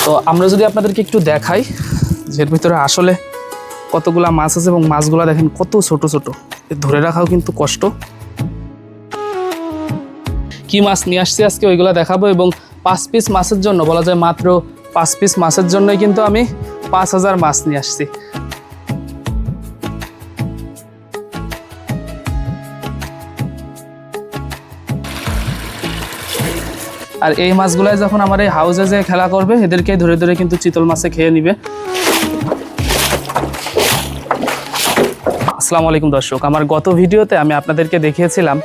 তো আমরা যদি আপনাদেরকে একটু দেখাই যে এর ভিতরে আসলে কতগুলা মাছ আছে এবং মাছগুলা দেখেন কত ছোট ছোট, ধরে রাখাও কিন্তু কষ্ট। কি মাছ নিয়ে আসছি আজকে ওইগুলা দেখাবো, এবং 5 পিস মাছের জন্য বলা যায় মাত্র 5 পিস মাছের জন্যই কিন্তু আমি 5000 মাছ নিয়ে আসছি। আর এই মাছগুলাই যখন আমার এই হাউসে যে খেলা করবে এদেরকে ধরে ধরে কিন্তু চিতল মাছে খেয়ে নিবে। আসসালামু আলাইকুম দর্শক, আমার গত ভিডিওতে আমি আপনাদেরকে দেখিয়েছিলাম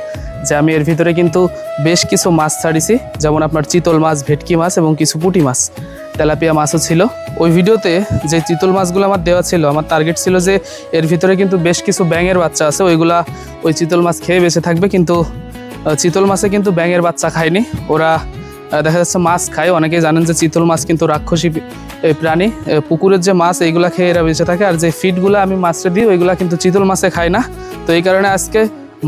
যে আমি এর ভিতরে কিন্তু বেশ কিছু মাছ ছাড়িছি, যেমন আপনার চিতল মাছ, ভেটকি মাছ এবং কিছু পুঁটি মাছ, তেলাপিয়া মাছও ছিল। ওই ভিডিওতে যে চিতল মাছগুলো আমার দেওয়া ছিল, আমার টার্গেট ছিল যে এর ভিতরে কিন্তু বেশ কিছু ব্যাঙের বাচ্চা আছে, ওইগুলা ওই চিতল মাছ খেয়ে বেঁচে থাকবে। কিন্তু চিতল মাছে কিন্তু ব্যাঙের বাচ্চা খায়নি, ওরা দেখা যাচ্ছে মাছ খায়। অনেকেই জানেন যে চিতল মাছ কিন্তু রাক্ষসী প্রাণী, পুকুরের যে মাছ এইগুলা খেয়ে এরা বেঁচে থাকে। আর যে ফিডগুলো আমি মাছটা দিই ওইগুলা কিন্তু চিতল মাছে খায় না। তো এই কারণে আজকে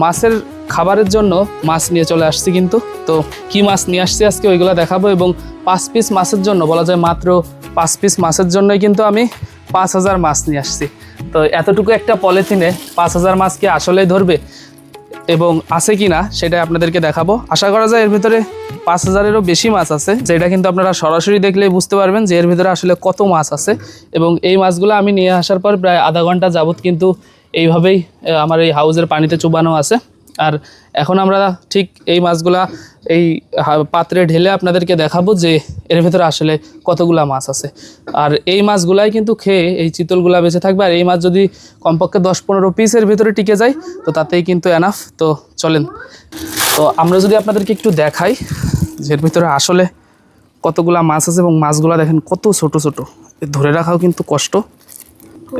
মাছের খাবারের জন্য মাছ নিয়ে চলে আসছি। কিন্তু তো কি মাছ নিয়ে আসছি আজকে ওইগুলা দেখাবো, এবং 5 পিস মাছের জন্য বলা যায় মাত্র 5 পিস মাছের জন্যই কিন্তু আমি 5000 মাছ নিয়ে আসছি। তো এতটুকু একটা পলিথিনে 5000 মাছ কি আসলেই ধরবে এবং আছে কি না সেটাই আপনাদেরকে দেখাবো। আশা করা যায় এর ভিতরে 5000-এরও বেশি মাছ আছে, যেটা কিন্তু আপনারা সরাসরি দেখলেই বুঝতে পারবেন যে এর ভিতরে আসলে কত মাছ আছে। এবং এই মাছগুলো আমি নিয়ে আসার পর প্রায় আধা ঘন্টা যাবত কিন্তু এইভাবেই আমার এই হাউজের পানিতে চুবানো আছে। আর এখন আমরা ঠিক এই মাছগুলা এই পাত্রে ঢেলে আপনাদেরকে দেখাবো যে এর ভিতরে আসলে কতগুলা মাছ আছে। আর এই মাছগুলাই কিন্তু খেয়ে এই চিতলগুলা বেঁচে থাকবে। আর এই মাছ যদি কমপক্ষে 10-15 পিসের ভিতরে টিকে যায় তো তাতেই কিন্তু এনাফ। তো চলেন, তো আমরা যদি আপনাদেরকে একটু দেখাই যে এর ভিতরে আসলে কতগুলা মাছ আছে এবং মাছগুলা দেখেন কত ছোট ছোট, ধরে রাখাও কিন্তু কষ্ট।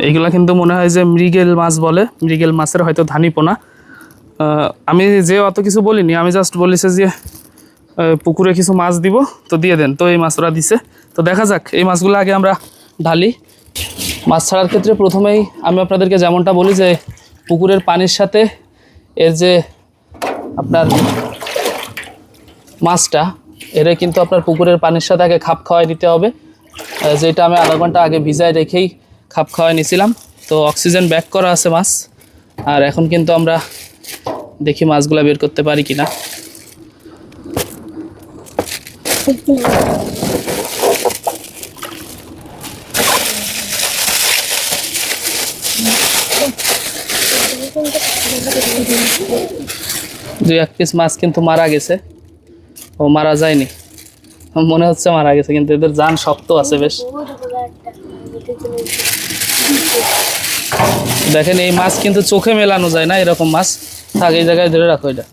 এইগুলা কিন্তু মনে হয় যে মৃগেল মাছ বলে, মৃগেল মাছের হয়তো ধানিপোনা। আমি যে অত কিছু বলিনি, আমি জাস্ট বলেছি যে পুকুরে কিছু মাছ দিব তো দিয়ে দেন, তো এই মাছ ওরা দিছে। তো দেখা যাক এই মাছগুলো আগে আমরা ঢালি। মাছ ছাড়ার ক্ষেত্রে প্রথমেই আমি আপনাদেরকে যেমনটা বলি যে পুকুরের পানির সাথে এর যে আপনার মাছটা, এরা কিন্তু আপনার পুকুরের পানির সাথে আগে খাপ খাওয়াই নিতে হবে, যেটা আমি আধা ঘন্টা আগে ভিজায় রেখেই খাপ খাওয়াই নিয়েছিলাম। তো অক্সিজেন ব্যাক করা আছে মাছ। আর এখন কিন্তু আমরা দেখি মাছগুলা বের করতে পারি কিনা। দুই এক পিস মাছ কিন্তু মারা গেছে, ও মারা যায়নি, মনে হচ্ছে মারা গেছে, কিন্তু এদের জান শক্ত আছে বেশ। দেখেন এই মাছ কিন্তু চোখে মেলানো যায় না, এরকম মাছ। থাক, এই জায়গায় ধরে রাখো এটা।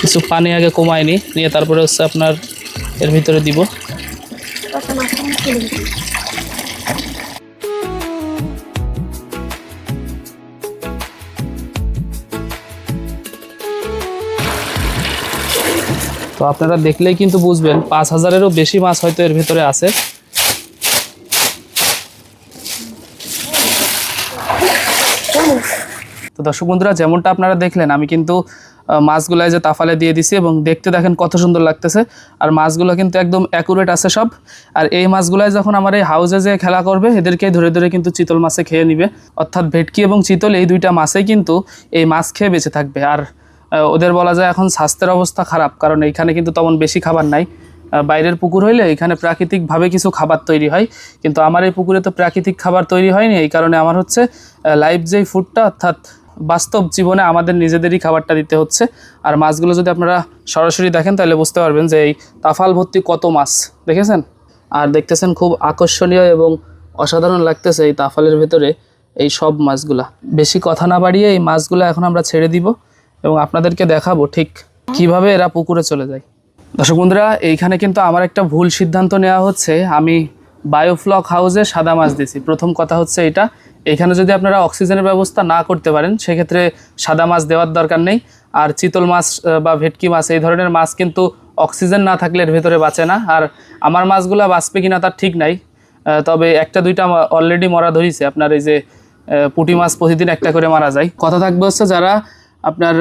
কিছু পানি আগে কমায়নি নিয়ে তারপরে হচ্ছে আপনার এর ভিতরে দিব। তো আপনারা দেখলেই কিন্তু বুঝবেন 5000-এরও বেশি মাছ হয়তো এর ভিতরে আছে। তো দর্শক বন্ধুরা, যেমনটা আপনারা দেখলেন আমি কিন্তু মাছগুলাই যে তাফালে দিয়ে দিছি এবং দেখতে দেখেন কত সুন্দর লাগতেছে। আর মাছগুলো কিন্তু একদম অ্যাকুরেট আছে সব। আর এই মাছগুলাই যখন আমার এই হাউসে যে খেলা করবে এদেরকে ধরে ধরে কিন্তু চিতল মাছে খেয়ে নিবে, অর্থাৎ ভেটকি এবং চিতল এই দুইটা মাছেই কিন্তু এই মাছ খেয়ে বেঁচে থাকবে। আর ওদের বলা যায় এখন স্বাস্থ্যের অবস্থা খারাপ, কারণ এইখানে কিন্তু তেমন বেশি খাবার নাই। বাইরের পুকুর হইলে এখানে প্রাকৃতিকভাবে কিছু খাবার তৈরি হয়, কিন্তু আমার এই পুকুরে তো প্রাকৃতিক খাবার তৈরি হয়নি। এই কারণে আমার হচ্ছে লাইভ যেই ফুডটা, অর্থাৎ বাস্তব জীবনে আমাদের নিজেদেরই খাবারটা দিতে হচ্ছে। আর মাছগুলো যদি আপনারা সরাসরি দেখেন তাহলে বুঝতে পারবেন যে এই তাফাল ভর্তি কত মাছ দেখেছেন। আর দেখতেছেন খুব আকর্ষণীয় এবং অসাধারণ লাগতেছে এই তাফালের ভেতরে এই সব মাছগুলা। বেশি কথা না বাড়িয়ে এই মাছগুলো এখন আমরা ছেড়ে দিব এবং আপনাদেরকে দেখাবো ঠিক কিভাবে এরা পুকুরে চলে যায়। দর্শক বন্ধুরা, এইখানে কিন্তু আমার একটা ভুল সিদ্ধান্ত নেওয়া হচ্ছে। আমি বায়োফ্লক হাউসে সাদা মাছ দিছি। প্রথম কথা হচ্ছে এটা, এখানে যদি আপনারা অক্সিজেনের ব্যবস্থা না করতে পারেন সেক্ষেত্রে সাদা মাছ দেওয়ার দরকার নেই। আর চিতল মাছ বা ভেটকি মাছ এই ধরনের মাছ কিন্তু অক্সিজেন না থাকলে এর ভেতরে বাঁচে না। আর আমার মাছগুলো বাঁচবে কিনা তার ঠিক নাই, তবে একটা দুইটা অলরেডি মরা ধরিছে। আপনার এই যে পুঁটি মাছ প্রতিদিন একটা করে মারা যায়। কথা থাকবে হচ্ছে যারা আপনার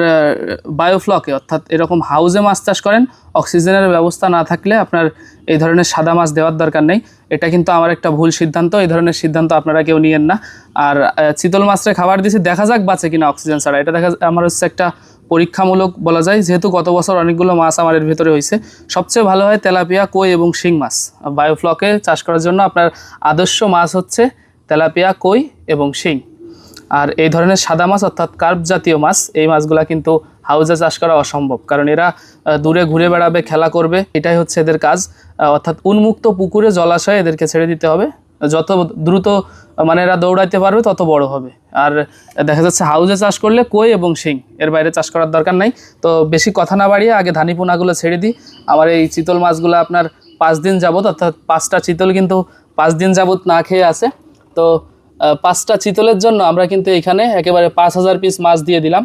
বায়োফ্লকে অর্থাৎ এরকম হাউজে মাছ চাষ করেন, অক্সিজেনের ব্যবস্থা না থাকলে আপনার এই ধরনের সাদা মাছ দেওয়ার দরকার নেই। এটা কিন্তু আমার একটা ভুল সিদ্ধান্ত, এই ধরনের সিদ্ধান্ত আপনারা কেউ নিয়েন না। আর চিতল মাছটা খাবার দিয়েছি, দেখা যাক বাঁচে কিনা অক্সিজেন ছাড়া। এটা আমার হচ্ছে একটা পরীক্ষামূলক বলা যায়, যেহেতু গত বছর অনেকগুলো মাছ আমার এর ভিতরে হয়েছে। সবচেয়ে ভালো হয় তেলাপিয়া, কই এবং শিং মাছ। বায়োফ্লকে চাষ করার জন্য আপনার আদর্শ মাছ হচ্ছে তেলাপিয়া, কই এবং শিং। আর এই ধরনের সাদা মাছ অর্থাৎ কার্প জাতীয় মাছ, এই মাছগুলা কিন্তু হাউজে চাষ করা অসম্ভব, কারণ এরা দূরে ঘুরে বেড়াবে, খেলা করবে, এটাই হচ্ছে এদের কাজ। অর্থাৎ উন্মুক্ত পুকুরে, জলাশয়ে এদেরকে ছেড়ে দিতে হবে। যত দ্রুত মানে এরা দৌড়াইতে পারবে তত বড় হবে। আর দেখা যাচ্ছে হাউজে চাষ করলে কই এবং শিং, এর বাইরে চাষ করার দরকার নাই। তো বেশি কথা না বাড়িয়ে আগে ধানি পোনাগুলো ছেড়ে দিই। আমার এই চিতল মাছগুলো আপনার 5 দিন যাবত, অর্থাৎ 5টা চিতল কিন্তু 5 দিন যাবত না খেয়ে আছে। তো 5টা চিতলের জন্য আমরা কিন্তু এখানে একেবারে 5000 পিস মাছ দিয়ে দিলাম।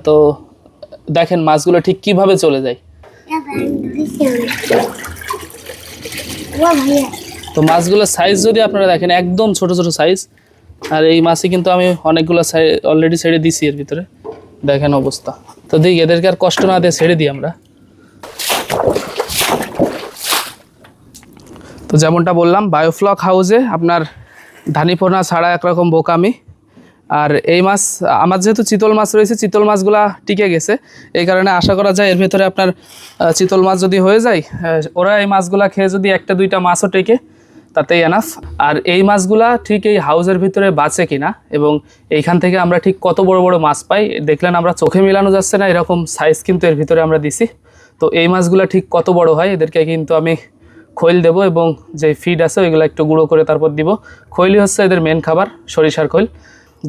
তো দেখেন মাছগুলো ঠিক কিভাবে চলে যায়। তো মাছগুলোর সাইজ যদি আপনারা দেখেন, একদম ছোট ছোট সাইজ। আর এই মাছই কিন্তু আমি অনেকগুলো অলরেডি ছেড়ে দিছি এর ভিতরে, দেখেন অবস্থা। তো দেখি এদেরকে আর কষ্ট না দিয়ে ছেড়ে দিই আমরা। তো যেমনটা বললাম, বায়োফ্লক হাউসে আপনার ধানিপোনা ছাড়া একরকম বোকামি। আর এই মাছ আমার যেহেতু চিতল মাছ রয়েছে, চিতল মাছগুলা টিকে গেছে, এই কারণে আশা করা যায় এর ভেতরে আপনার চিতল মাছ যদি হয়ে যায়, ওরা এই মাছগুলা খেয়ে যদি 1-2টা মাছও টেকে, তাতেই এনাফ। আর এই মাছগুলা ঠিক এই হাউসের ভিতরে বাঁচে কিনা এবং এইখান থেকে আমরা ঠিক কত বড় বড় মাছ পাই দেখলেন, আমরা চোখে মিলানো যাচ্ছে না এরকম সাইজ কিন্তু এর ভিতরে আমরা দিছি। তো এই মাছগুলা ঠিক কত বড় হয়, এদেরকে কিন্তু আমি খৈল দেব এবং যে ফিড আছে ওইগুলো একটু গুঁড়ো করে তারপর দিব। খৈলই হচ্ছে এদের মেন খাবার, সরিষার খৈল।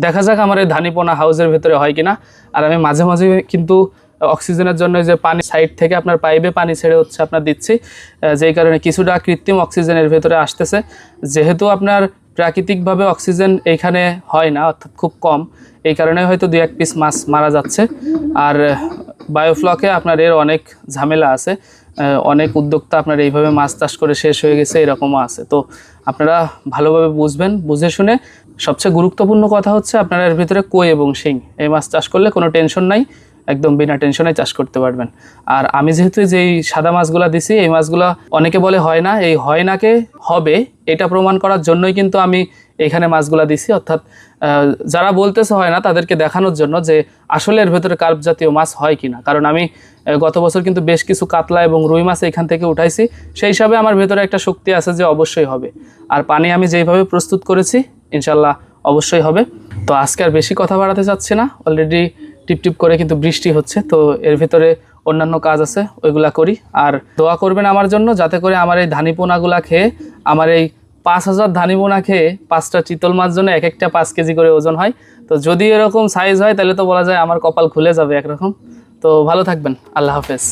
দেখা যাক আমার এই ধানিপোনা হাউসের ভেতরে হয় কিনা। আর আমি মাঝে মাঝে কিন্তু অক্সিজেনের জন্য যে পানি সাইড থেকে আপনার পাইপে পানি ছেড়ে হচ্ছে আপনার দিচ্ছি, যেই কারণে কিছুটা কৃত্রিম অক্সিজেনের ভেতরে আসতেছে। যেহেতু আপনার প্রাকৃতিকভাবে অক্সিজেন এইখানে হয় না, অর্থাৎ খুব কম, এই কারণে হয়তো 2-1 পিস মাছ মারা যাচ্ছে। আর বায়োফ্লকে আপনার এর অনেক ঝামেলা আছে, অনেক উদ্যোক্তা আপনার এইভাবে মাছ চাষ করে শেষ হয়ে গেছে, এরকমও আছে। তো আপনারা ভালোভাবে বুঝবেন, বুঝে শুনে। সবচেয়ে গুরুত্বপূর্ণ কথা হচ্ছে আপনারা এর ভিতরে কই এবং শিং এই মাছ চাষ করলে কোনো টেনশন নাই, একদম বিনা টেনশনে চাষ করতে পারবেন। আর আমি যেহেতু যেই সাদা মাছগুলো দিছি, এই মাছগুলো অনেকে বলে হয় না, এই হয় নাকে হবে এটা প্রমাণ করার জন্যই কিন্তু আমি এখানে মাছগুলো দিছি। অর্থাৎ যারা বলতেছে হয় না, তাদেরকে দেখানোর জন্য যে আসলে এর ভেতরে কার্প জাতীয় মাছ হয় কিনা। কারণ আমি গত বছর কিন্তু বেশ কিছু কাতলা এবং রুই মাছ এখান থেকে উঠাইছি, সেই হিসাবে আমার ভেতরে একটা শক্তি আছে যে অবশ্যই হবে। আর পানি আমি যেইভাবে প্রস্তুত করেছি ইনশাল্লাহ অবশ্যই হবে। তো আজকে আর বেশি কথা বাড়াতে চাচ্ছি না, অলরেডি টিপটিপ করে কিন্তু বৃষ্টি হচ্ছে। তো এর ভিতরে অন্যান্য কাজ আছে, ওইগুলা করি। আর দোয়া করবেন আমার জন্য, যাতে করে আমার এই ধানিপোনাগুলা খেয়ে, আমার এই 5000 ধানিপোনা খেয়ে 5টা চিতল মাছ জন্য এক একটা 5 কেজি করে ওজন হয়। তো যদি এরকম সাইজ হয় তাহলে তো বলা যায় আমার কপাল খুলে যাবে একরকম। তো ভালো থাকবেন, আল্লাহ হাফেজ।